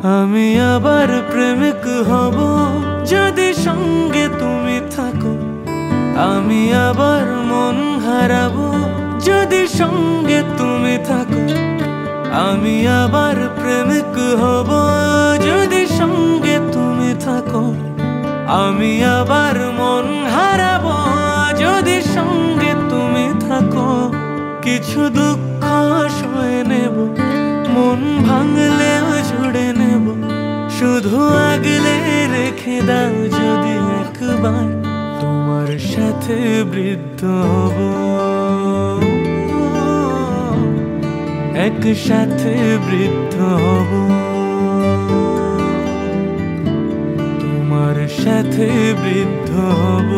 আমি আবার প্রেমিক হব যদি সঙ্গে তুমি থাকো। আমি আবার মন হারাবো যদি সঙ্গে তুমি থাকো। আমি আবার প্রেমিক হব যদি সঙ্গে তুমি থাকো। আমি আবার মন হারাবো যদি সঙ্গে তুমি থাকো। কিছু দুঃখ সয়ে নেব, মন ভাঙলেও জুড়ে নেব। শুধু আগলে রেখে দাও যদি একবার, তোমার সাথে বৃদ্ধ হব। একসাথে বৃদ্ধ হব, তোমার সাথে বৃদ্ধ হব।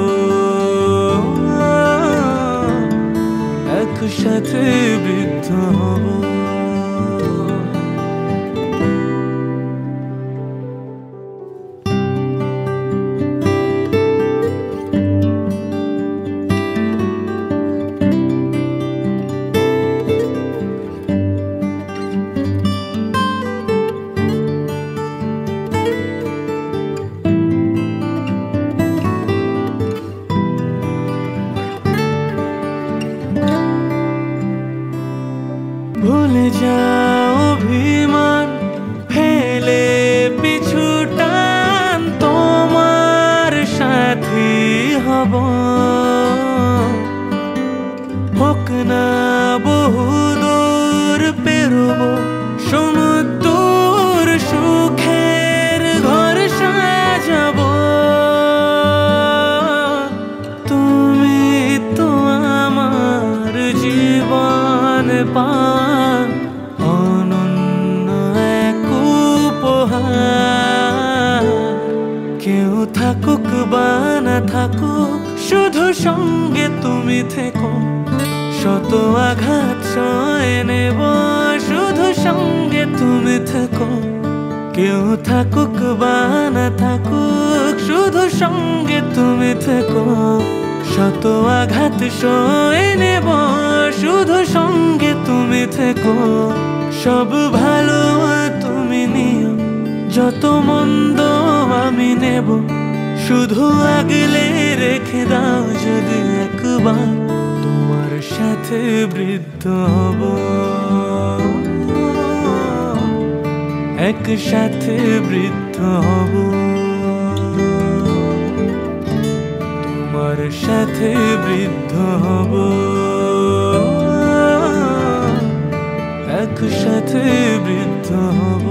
একসাথে বৃদ্ধ হব। ভুলে যাও অভিমান, ফেলে পিছু টান, তোমার সাথী হব। হোক না বহু দূর পেরোব, সমুদ্র সুখের ঘর সাজাব। তুমি তো আমার জীবন পান, অনন্য এক উপহার। কেউ থাকুক বা না থাকুক, শুধু সঙ্গে তুমি থেকো। শত আঘাত সয়ে নেব, শুধু সঙ্গে তুমি থেকো। কেউ থাকুক বা না থাকুক, শুধু সঙ্গে তুমি থেকো। শত আঘাত সয়ে নেব, শুধু সঙ্গে তুমি থেকো। সব ভালো তুমি নিও, যত মন্দ আমি নেব। শুধু আগলে রেখে দাও যদি একবার, তোমার সাথে বৃদ্ধ হব। একসাথে বৃদ্ধ হব, তোমার সাথে বৃদ্ধ হব। একসাথে বৃদ্ধ হব।